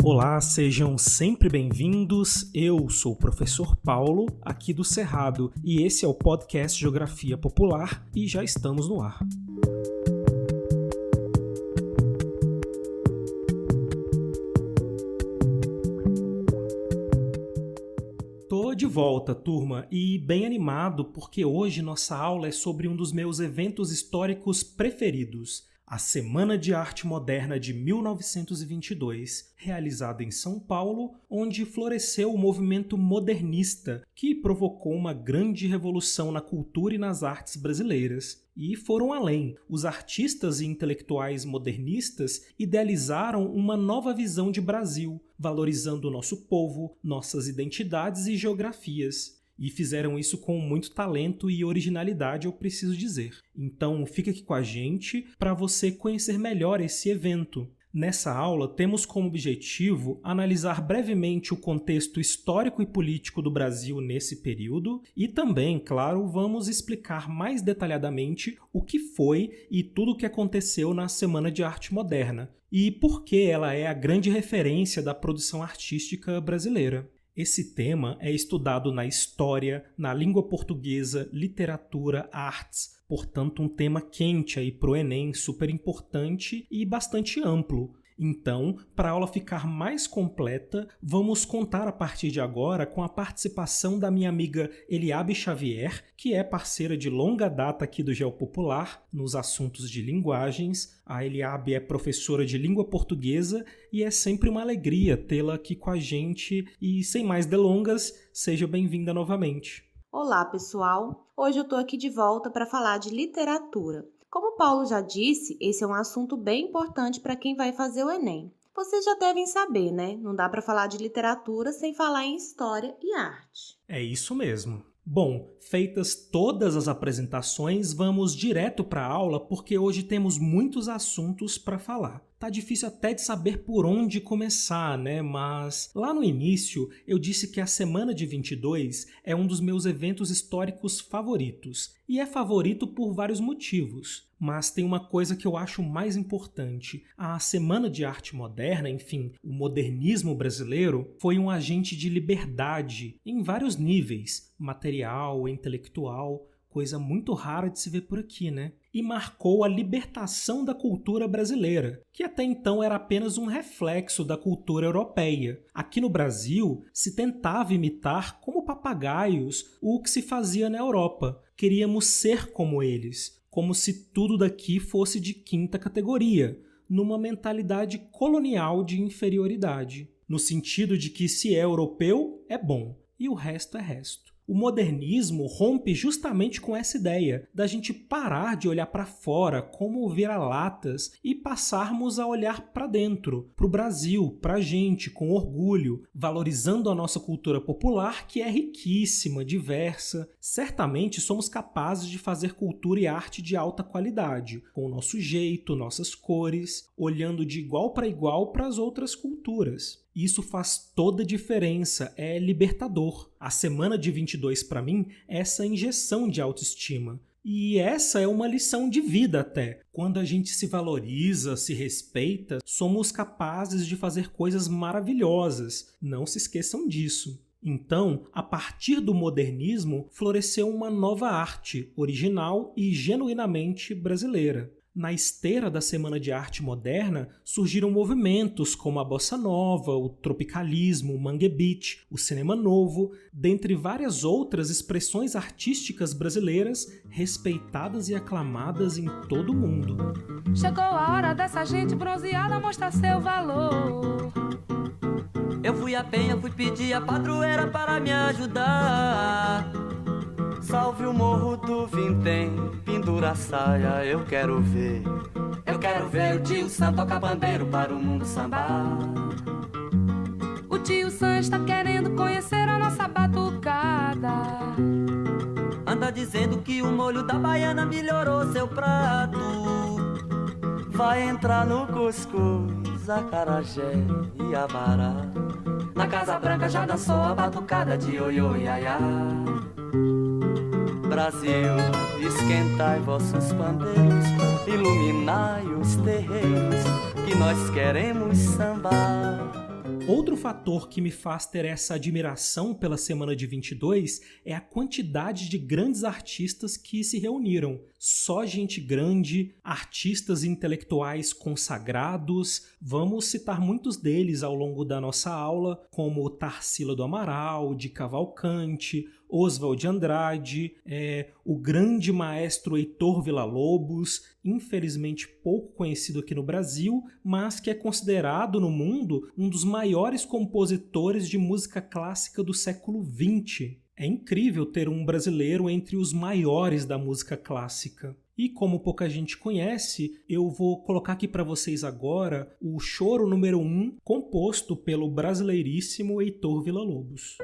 Olá, sejam sempre bem-vindos. Eu sou o professor Paulo, aqui do Cerrado, e esse é o podcast Geografia Popular e já estamos no ar. Tô de volta, turma, e bem animado porque hoje nossa aula é sobre um dos meus eventos históricos preferidos, a Semana de Arte Moderna de 1922, realizada em São Paulo, onde floresceu o movimento modernista, que provocou uma grande revolução na cultura e nas artes brasileiras. E foram além. Os artistas e intelectuais modernistas idealizaram uma nova visão de Brasil, valorizando o nosso povo, nossas identidades e geografias. E fizeram isso com muito talento e originalidade, eu preciso dizer. Então fica aqui com a gente para você conhecer melhor esse evento. Nessa aula, temos como objetivo analisar brevemente o contexto histórico e político do Brasil nesse período e também, claro, vamos explicar mais detalhadamente o que foi e tudo o que aconteceu na Semana de Arte Moderna e por que ela é a grande referência da produção artística brasileira. Esse tema é estudado na história, na língua portuguesa, literatura, artes, portanto um tema quente aí para o Enem, super importante e bastante amplo. Então, para a aula ficar mais completa, vamos contar a partir de agora com a participação da minha amiga Eliabe Xavier, que é parceira de longa data aqui do GeoPopular nos assuntos de linguagens. A Eliabe é professora de língua portuguesa e é sempre uma alegria tê-la aqui com a gente. E sem mais delongas, seja bem-vinda novamente. Olá, pessoal! Hoje eu estou aqui de volta para falar de literatura. Como o Paulo já disse, esse é um assunto bem importante para quem vai fazer o Enem. Vocês já devem saber, né? Não dá para falar de literatura sem falar em história e arte. É isso mesmo. Bom, feitas todas as apresentações, vamos direto para a aula porque hoje temos muitos assuntos para falar. Tá difícil até de saber por onde começar, né? Mas lá no início eu disse que a Semana de 22 é um dos meus eventos históricos favoritos. E é favorito por vários motivos. Mas tem uma coisa que eu acho mais importante. A Semana de Arte Moderna, enfim, o modernismo brasileiro, foi um agente de liberdade em vários níveis, material, intelectual, coisa muito rara de se ver por aqui, né? E marcou a libertação da cultura brasileira, que até então era apenas um reflexo da cultura europeia. Aqui no Brasil, se tentava imitar, como papagaios, o que se fazia na Europa. Queríamos ser como eles, como se tudo daqui fosse de quinta categoria, numa mentalidade colonial de inferioridade, no sentido de que se é europeu, é bom, e o resto é resto. O modernismo rompe justamente com essa ideia da gente parar de olhar para fora como vira-latas e passarmos a olhar para dentro, para o Brasil, para a gente, com orgulho, valorizando a nossa cultura popular que é riquíssima, diversa. Certamente somos capazes de fazer cultura e arte de alta qualidade, com o nosso jeito, nossas cores, olhando de igual para as outras culturas. Isso faz toda a diferença, é libertador. A Semana de 22, para mim, é essa injeção de autoestima. E essa é uma lição de vida até. Quando a gente se valoriza, se respeita, somos capazes de fazer coisas maravilhosas. Não se esqueçam disso. Então, a partir do modernismo, floresceu uma nova arte, original e genuinamente brasileira. Na esteira da Semana de Arte Moderna, surgiram movimentos como a Bossa Nova, o tropicalismo, o Mangue Beat, o cinema novo, dentre várias outras expressões artísticas brasileiras respeitadas e aclamadas em todo o mundo. Chegou a hora dessa gente bronzeada mostrar seu valor. Eu fui a penha, fui pedir a padroeira para me ajudar. Salve o morro do Vintém, pendura a saia, eu quero ver. Eu quero ver o tio Sam tocar bandeiro para o mundo sambar. O tio Sam está querendo conhecer a nossa batucada. Anda dizendo que o molho da baiana melhorou seu prato. Vai entrar no cuscuz, acarajé e abará. Na Casa Branca já dançou a batucada de ioiô iaiá. Brasil, esquentai vossos pandeiros, iluminai os terreiros, que nós queremos sambar. Outro fator que me faz ter essa admiração pela Semana de 22 é a quantidade de grandes artistas que se reuniram. Só gente grande, artistas intelectuais consagrados. Vamos citar muitos deles ao longo da nossa aula, como Tarsila do Amaral, de Cavalcante, Oswald de Andrade, o grande maestro Heitor Villa-Lobos, infelizmente pouco conhecido aqui no Brasil, mas que é considerado no mundo um dos maiores compositores de música clássica do século XX. É incrível ter um brasileiro entre os maiores da música clássica. E como pouca gente conhece, eu vou colocar aqui para vocês agora o Choro número 1, composto pelo brasileiríssimo Heitor Villa-Lobos.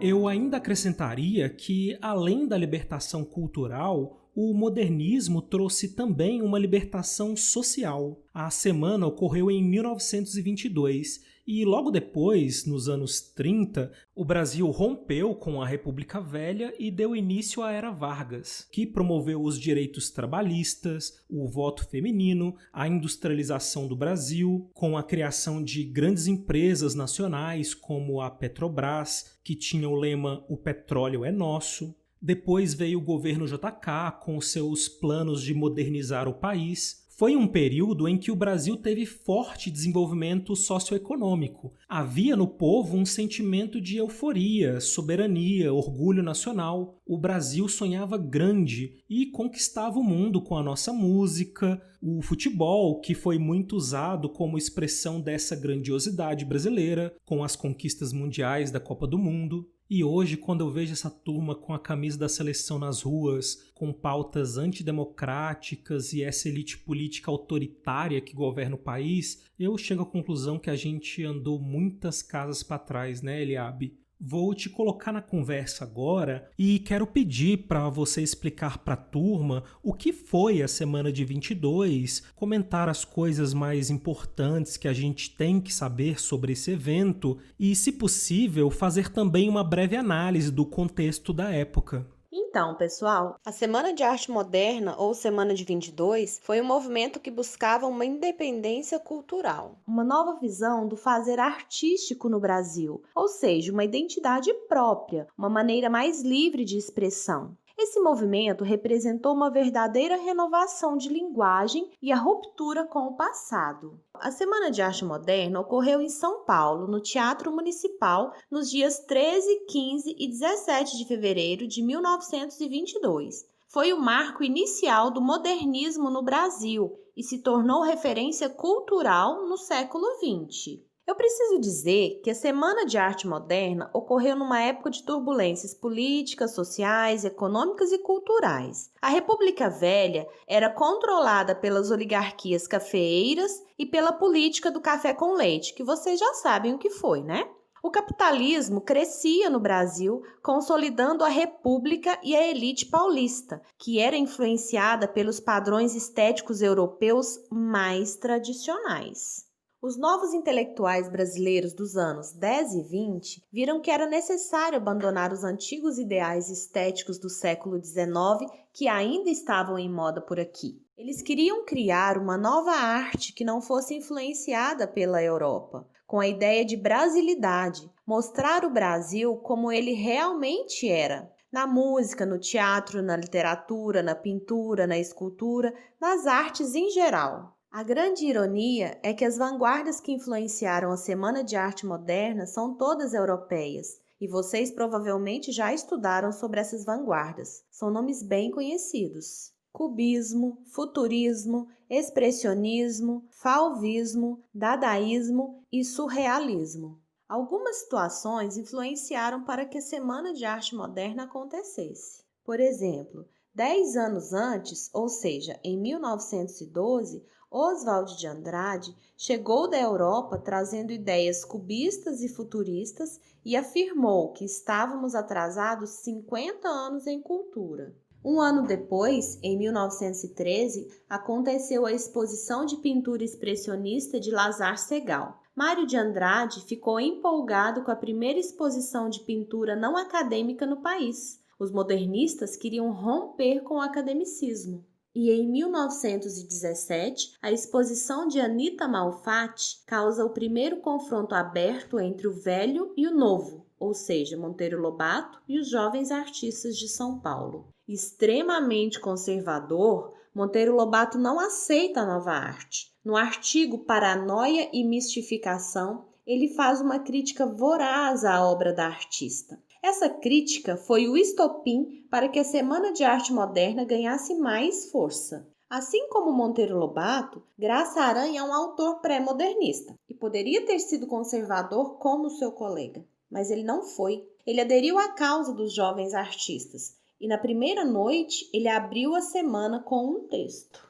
Eu ainda acrescentaria que, além da libertação cultural, o modernismo trouxe também uma libertação social. A semana ocorreu em 1922 e logo depois, nos anos 30, o Brasil rompeu com a República Velha e deu início à Era Vargas, que promoveu os direitos trabalhistas, o voto feminino, a industrialização do Brasil, com a criação de grandes empresas nacionais como a Petrobras, que tinha o lema "O petróleo é nosso". Depois veio o governo JK com seus planos de modernizar o país. Foi um período em que o Brasil teve forte desenvolvimento socioeconômico. Havia no povo um sentimento de euforia, soberania, orgulho nacional. O Brasil sonhava grande e conquistava o mundo com a nossa música, o futebol, que foi muito usado como expressão dessa grandiosidade brasileira, com as conquistas mundiais da Copa do Mundo. E hoje, quando eu vejo essa turma com a camisa da seleção nas ruas, com pautas antidemocráticas e essa elite política autoritária que governa o país, eu chego à conclusão que a gente andou muitas casas para trás, né, Eliabe? Vou te colocar na conversa agora e quero pedir para você explicar para a turma o que foi a Semana de 22, comentar as coisas mais importantes que a gente tem que saber sobre esse evento e, se possível, fazer também uma breve análise do contexto da época. Então, pessoal, a Semana de Arte Moderna, ou Semana de 22, foi um movimento que buscava uma independência cultural, uma nova visão do fazer artístico no Brasil, ou seja, uma identidade própria, uma maneira mais livre de expressão. Esse movimento representou uma verdadeira renovação de linguagem e a ruptura com o passado. A Semana de Arte Moderna ocorreu em São Paulo, no Teatro Municipal, nos dias 13, 15 e 17 de fevereiro de 1922. Foi o marco inicial do modernismo no Brasil e se tornou referência cultural no século XX. Eu preciso dizer que a Semana de Arte Moderna ocorreu numa época de turbulências políticas, sociais, econômicas e culturais. A República Velha era controlada pelas oligarquias cafeeiras e pela política do café com leite, que vocês já sabem o que foi, né? O capitalismo crescia no Brasil, consolidando a República e a elite paulista, que era influenciada pelos padrões estéticos europeus mais tradicionais. Os novos intelectuais brasileiros dos anos 10 e 20 viram que era necessário abandonar os antigos ideais estéticos do século XIX que ainda estavam em moda por aqui. Eles queriam criar uma nova arte que não fosse influenciada pela Europa, com a ideia de brasilidade, mostrar o Brasil como ele realmente era. Na música, no teatro, na literatura, na pintura, na escultura, nas artes em geral. A grande ironia é que as vanguardas que influenciaram a Semana de Arte Moderna são todas europeias, e vocês provavelmente já estudaram sobre essas vanguardas. São nomes bem conhecidos: cubismo, futurismo, expressionismo, fauvismo, dadaísmo e surrealismo. Algumas situações influenciaram para que a Semana de Arte Moderna acontecesse. Por exemplo, 10 anos antes, ou seja, em 1912, Oswald de Andrade chegou da Europa trazendo ideias cubistas e futuristas e afirmou que estávamos atrasados 50 anos em cultura. Um ano depois, em 1913, aconteceu a exposição de pintura expressionista de Lazar Segal. Mário de Andrade ficou empolgado com a primeira exposição de pintura não acadêmica no país. Os modernistas queriam romper com o academicismo. E em 1917, a exposição de Anita Malfatti causa o primeiro confronto aberto entre o velho e o novo, ou seja, Monteiro Lobato e os jovens artistas de São Paulo. Extremamente conservador, Monteiro Lobato não aceita a nova arte. No artigo Paranoia e Mistificação, ele faz uma crítica voraz à obra da artista. Essa crítica foi o estopim para que a Semana de Arte Moderna ganhasse mais força. Assim como Monteiro Lobato, Graça Aranha é um autor pré-modernista e poderia ter sido conservador como seu colega, mas ele não foi. Ele aderiu à causa dos jovens artistas e na primeira noite ele abriu a semana com um texto.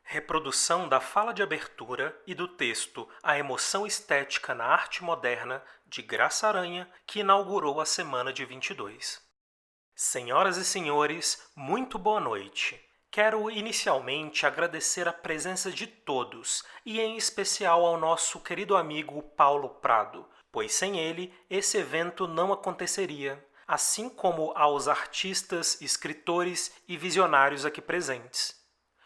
Reprodução da fala de abertura e do texto A Emoção Estética na Arte Moderna, de Graça Aranha, que inaugurou a semana de 22. Senhoras e senhores, muito boa noite. Quero inicialmente agradecer a presença de todos, e em especial ao nosso querido amigo Paulo Prado, pois sem ele esse evento não aconteceria, assim como aos artistas, escritores e visionários aqui presentes.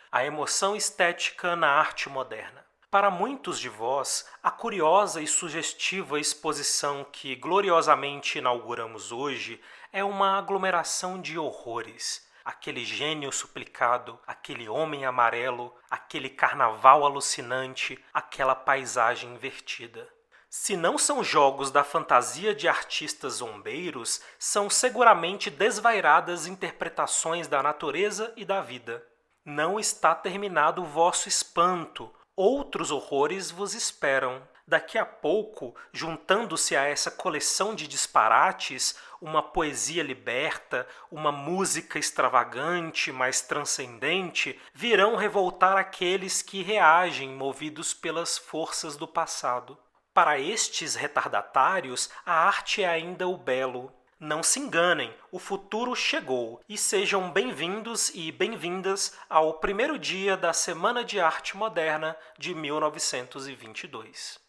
A emoção estética na arte moderna. Para muitos de vós, a curiosa e sugestiva exposição que gloriosamente inauguramos hoje é uma aglomeração de horrores. Aquele gênio suplicado, aquele homem amarelo, aquele carnaval alucinante, aquela paisagem invertida. Se não são jogos da fantasia de artistas zombeiros, são seguramente desvairadas interpretações da natureza e da vida. Não está terminado o vosso espanto. Outros horrores vos esperam. Daqui a pouco, juntando-se a essa coleção de disparates, uma poesia liberta, uma música extravagante, mas transcendente, virão revoltar aqueles que reagem movidos pelas forças do passado. Para estes retardatários, a arte é ainda o belo. Não se enganem, o futuro chegou e sejam bem-vindos e bem-vindas ao primeiro dia da Semana de Arte Moderna de 1922.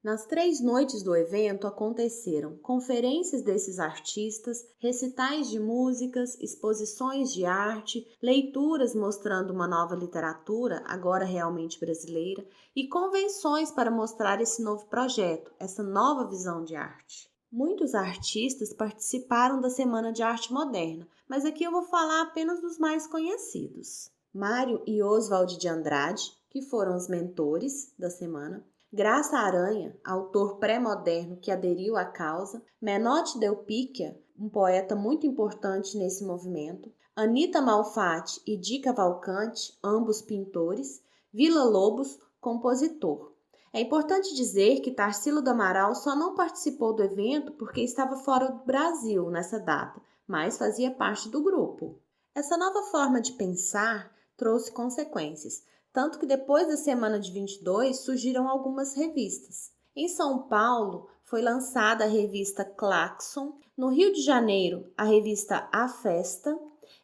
Nas 3 noites do evento aconteceram conferências desses artistas, recitais de músicas, exposições de arte, leituras mostrando uma nova literatura, agora realmente brasileira, e convenções para mostrar esse novo projeto, essa nova visão de arte. Muitos artistas participaram da Semana de Arte Moderna, mas aqui eu vou falar apenas dos mais conhecidos. Mário e Oswald de Andrade, que foram os mentores da semana. Graça Aranha, autor pré-moderno que aderiu à causa. Menotti Del Picchia, um poeta muito importante nesse movimento. Anita Malfatti e Di Cavalcanti, ambos pintores. Villa-Lobos, compositor. É importante dizer que Tarsila do Amaral só não participou do evento porque estava fora do Brasil nessa data, mas fazia parte do grupo. Essa nova forma de pensar trouxe consequências, tanto que depois da semana de 22 surgiram algumas revistas. Em São Paulo foi lançada a revista Claxon, no Rio de Janeiro a revista A Festa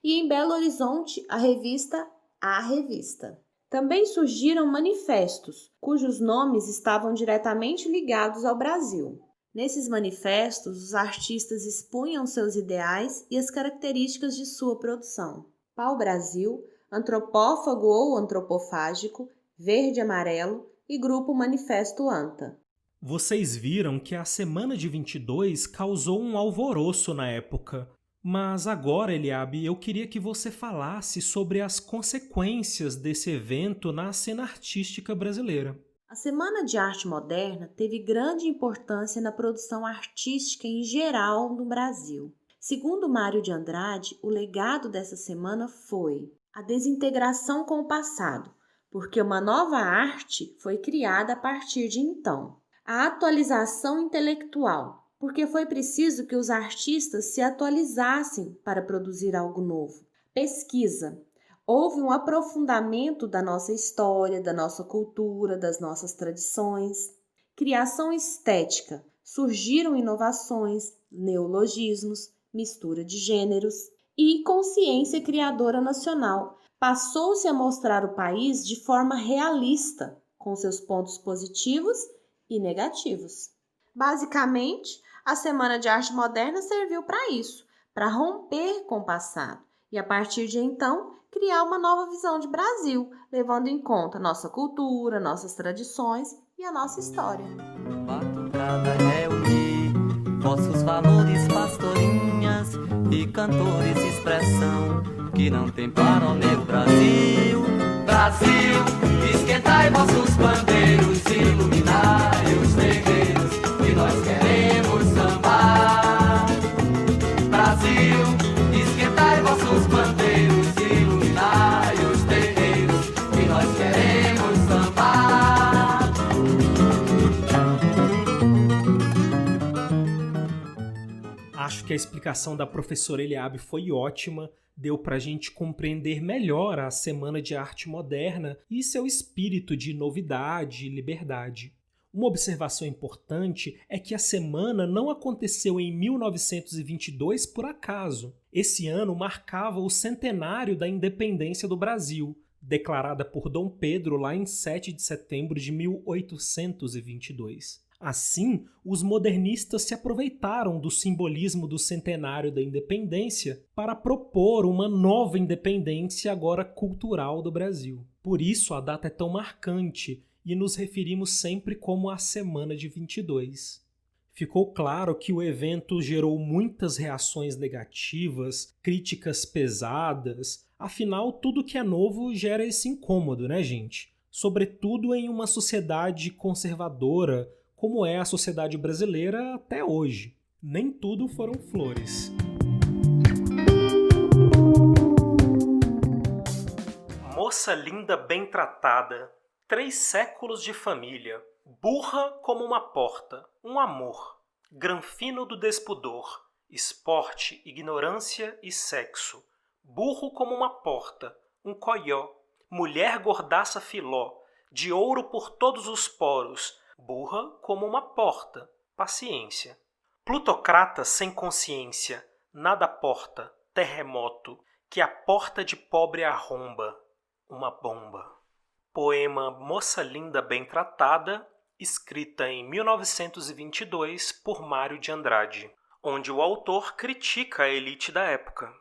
e em Belo Horizonte a revista A Revista. Também surgiram manifestos, cujos nomes estavam diretamente ligados ao Brasil. Nesses manifestos, os artistas expunham seus ideais e as características de sua produção. Pau-Brasil, Antropófago ou Antropofágico, Verde Amarelo e Grupo Manifesto ANTA. Vocês viram que a Semana de 22 causou um alvoroço na época. Mas agora, Eliabe, eu queria que você falasse sobre as consequências desse evento na cena artística brasileira. A Semana de Arte Moderna teve grande importância na produção artística em geral no Brasil. Segundo Mário de Andrade, o legado dessa semana foi a desintegração com o passado, porque uma nova arte foi criada a partir de então. A atualização intelectual, porque foi preciso que os artistas se atualizassem para produzir algo novo. Pesquisa, Houve um aprofundamento da nossa história, da nossa cultura, das nossas tradições. Criação estética. Surgiram inovações, neologismos, mistura de gêneros e consciência criadora nacional. Passou-se a mostrar o país de forma realista, com seus pontos positivos e negativos. Basicamente, a Semana de Arte Moderna serviu para isso, para romper com o passado e, a partir de então, criar uma nova visão de Brasil, levando em conta nossa cultura, nossas tradições e a nossa história. Batucada reunir vossos valores, pastorinhas e cantores, expressão que não tem para o meu Brasil. Brasil, esquentai vossos bandeiros, iluminai os terreiros, que nós queremos sambar. Brasil, esquentai vossos bandeiros, iluminai os terreiros, que nós queremos sambar. Acho que a explicação da professora Eliabe foi ótima, deu para a gente compreender melhor a Semana de Arte Moderna e seu espírito de novidade e liberdade. Uma observação importante é que a semana não aconteceu em 1922 por acaso. Esse ano marcava o centenário da independência do Brasil, declarada por Dom Pedro lá em 7 de setembro de 1822. Assim, os modernistas se aproveitaram do simbolismo do centenário da independência para propor uma nova independência agora cultural do Brasil. Por isso a data é tão marcante e nos referimos sempre como a Semana de 22. Ficou claro que o evento gerou muitas reações negativas, críticas pesadas, afinal tudo que é novo gera esse incômodo, né, gente? Sobretudo em uma sociedade conservadora, como é a sociedade brasileira até hoje. Nem tudo foram flores. Moça linda bem tratada, 3 séculos de família, burra como uma porta, um amor, granfino do despudor, esporte, ignorância e sexo, burro como uma porta, um coió, mulher gordaça filó, de ouro por todos os poros, burra como uma porta, paciência. Plutocrata sem consciência, nada porta, terremoto, que a porta de pobre arromba, uma bomba. Poema Moça Linda Bem Tratada, escrita em 1922 por Mário de Andrade, onde o autor critica a elite da época.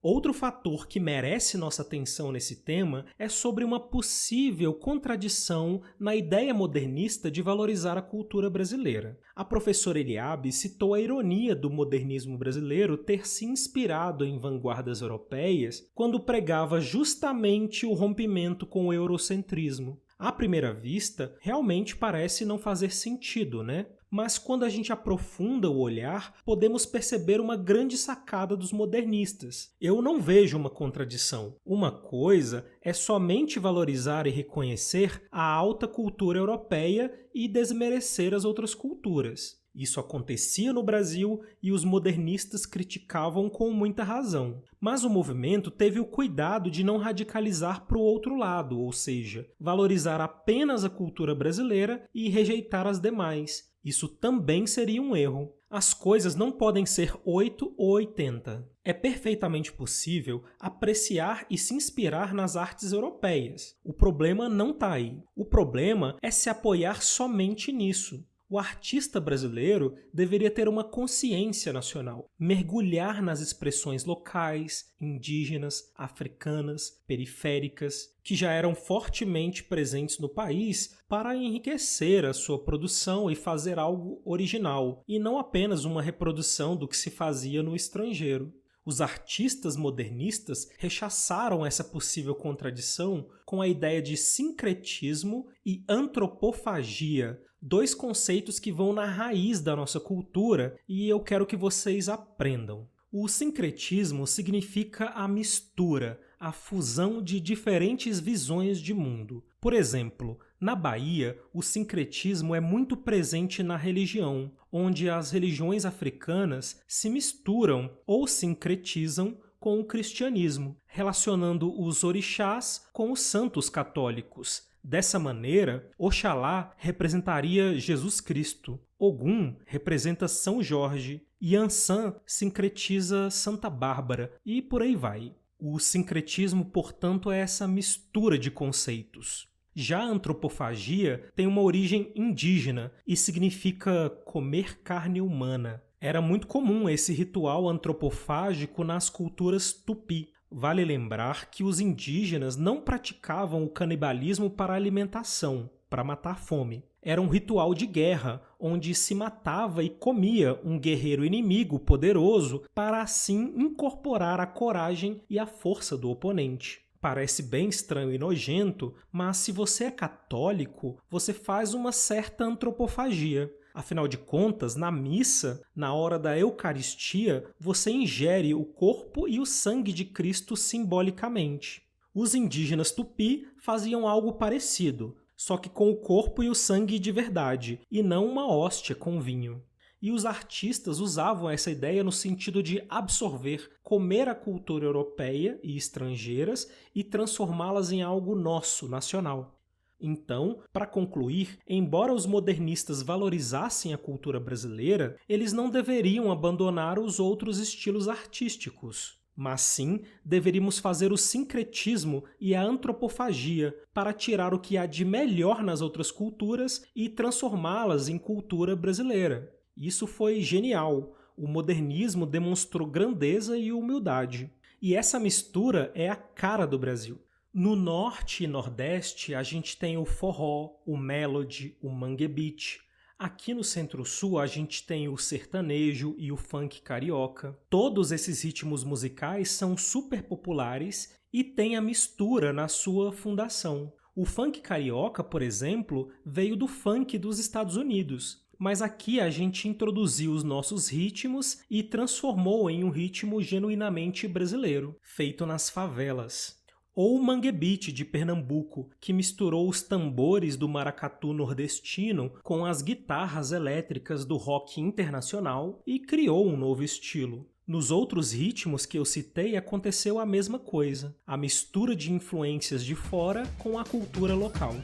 Outro fator que merece nossa atenção nesse tema é sobre uma possível contradição na ideia modernista de valorizar a cultura brasileira. A professora Eliabe citou a ironia do modernismo brasileiro ter se inspirado em vanguardas europeias quando pregava justamente o rompimento com o eurocentrismo. À primeira vista, realmente parece não fazer sentido, né? Mas quando a gente aprofunda o olhar, podemos perceber uma grande sacada dos modernistas. Eu não vejo uma contradição. Uma coisa é somente valorizar e reconhecer a alta cultura europeia e desmerecer as outras culturas. Isso acontecia no Brasil e os modernistas criticavam com muita razão. Mas o movimento teve o cuidado de não radicalizar para o outro lado, ou seja, valorizar apenas a cultura brasileira e rejeitar as demais. Isso também seria um erro. As coisas não podem ser 8 ou 80. É perfeitamente possível apreciar e se inspirar nas artes europeias. O problema não está aí. O problema é se apoiar somente nisso. O artista brasileiro deveria ter uma consciência nacional, mergulhar nas expressões locais, indígenas, africanas, periféricas, que já eram fortemente presentes no país para enriquecer a sua produção e fazer algo original, e não apenas uma reprodução do que se fazia no estrangeiro. Os artistas modernistas rechaçaram essa possível contradição com a ideia de sincretismo e antropofagia, 2 conceitos que vão na raiz da nossa cultura e eu quero que vocês aprendam. O sincretismo significa a mistura, a fusão de diferentes visões de mundo. Por exemplo, na Bahia, o sincretismo é muito presente na religião, onde as religiões africanas se misturam ou sincretizam com o cristianismo, relacionando os orixás com os santos católicos. Dessa maneira, Oxalá representaria Jesus Cristo, Ogum representa São Jorge, Yansan sincretiza Santa Bárbara e por aí vai. O sincretismo, portanto, é essa mistura de conceitos. Já a antropofagia tem uma origem indígena e significa comer carne humana. Era muito comum esse ritual antropofágico nas culturas tupi. Vale lembrar que os indígenas não praticavam o canibalismo para alimentação, para matar a fome. Era um ritual de guerra, onde se matava e comia um guerreiro inimigo poderoso para assim incorporar a coragem e a força do oponente. Parece bem estranho e nojento, mas se você é católico, você faz uma certa antropofagia. Afinal de contas, na missa, na hora da Eucaristia, você ingere o corpo e o sangue de Cristo simbolicamente. Os indígenas tupi faziam algo parecido, só que com o corpo e o sangue de verdade, e não uma hóstia com vinho. E os artistas usavam essa ideia no sentido de absorver, comer a cultura europeia e estrangeiras e transformá-las em algo nosso, nacional. Então, para concluir, embora os modernistas valorizassem a cultura brasileira, eles não deveriam abandonar os outros estilos artísticos. Mas sim, deveríamos fazer o sincretismo e a antropofagia para tirar o que há de melhor nas outras culturas e transformá-las em cultura brasileira. Isso foi genial. O modernismo demonstrou grandeza e humildade. E essa mistura é a cara do Brasil. No norte e nordeste, a gente tem o forró, o melody, o mangue beat. Aqui no centro-sul, a gente tem o sertanejo e o funk carioca. Todos esses ritmos musicais são super populares e têm a mistura na sua fundação. O funk carioca, por exemplo, veio do funk dos Estados Unidos. Mas aqui a gente introduziu os nossos ritmos e transformou em um ritmo genuinamente brasileiro, feito nas favelas. Ou o mangue beat de Pernambuco, que misturou os tambores do maracatu nordestino com as guitarras elétricas do rock internacional e criou um novo estilo. Nos outros ritmos que eu citei aconteceu a mesma coisa, a mistura de influências de fora com a cultura local.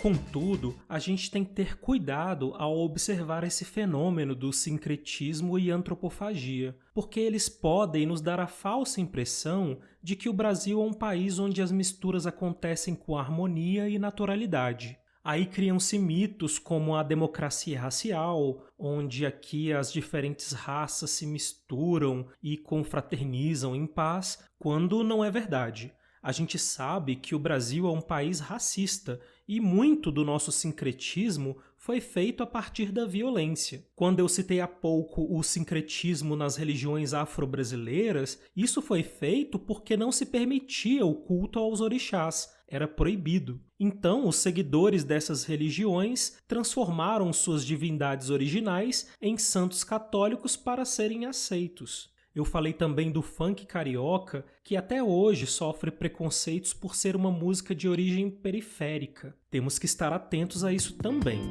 Contudo, a gente tem que ter cuidado ao observar esse fenômeno do sincretismo e antropofagia, porque eles podem nos dar a falsa impressão de que o Brasil é um país onde as misturas acontecem com harmonia e naturalidade. Aí criam-se mitos como a democracia racial, onde aqui as diferentes raças se misturam e confraternizam em paz, quando não é verdade. A gente sabe que o Brasil é um país racista e muito do nosso sincretismo foi feito a partir da violência. Quando eu citei há pouco o sincretismo nas religiões afro-brasileiras, isso foi feito porque não se permitia o culto aos orixás, era proibido. Então, os seguidores dessas religiões transformaram suas divindades originais em santos católicos para serem aceitos. Eu falei também do funk carioca, que até hoje sofre preconceitos por ser uma música de origem periférica. Temos que estar atentos a isso também.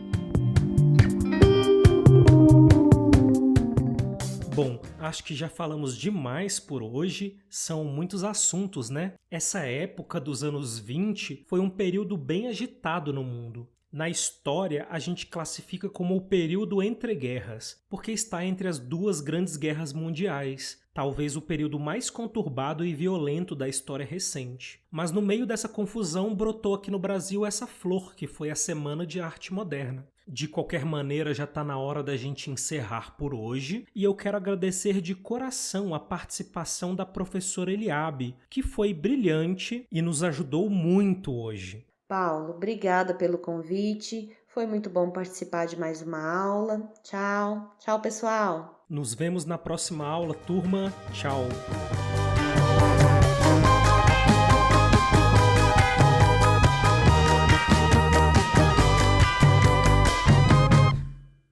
Bom, acho que já falamos demais por hoje, são muitos assuntos, né? Essa época dos anos 20 foi um período bem agitado no mundo. Na história, a gente classifica como o período entre guerras, porque está entre as duas grandes guerras mundiais, talvez o período mais conturbado e violento da história recente. Mas no meio dessa confusão brotou aqui no Brasil essa flor, que foi a Semana de Arte Moderna. De qualquer maneira, já está na hora da gente encerrar por hoje, e eu quero agradecer de coração a participação da professora Eliabe, que foi brilhante e nos ajudou muito hoje. Paulo, obrigada pelo convite. Foi muito bom participar de mais uma aula. Tchau. Tchau, pessoal. Nos vemos na próxima aula, turma. Tchau.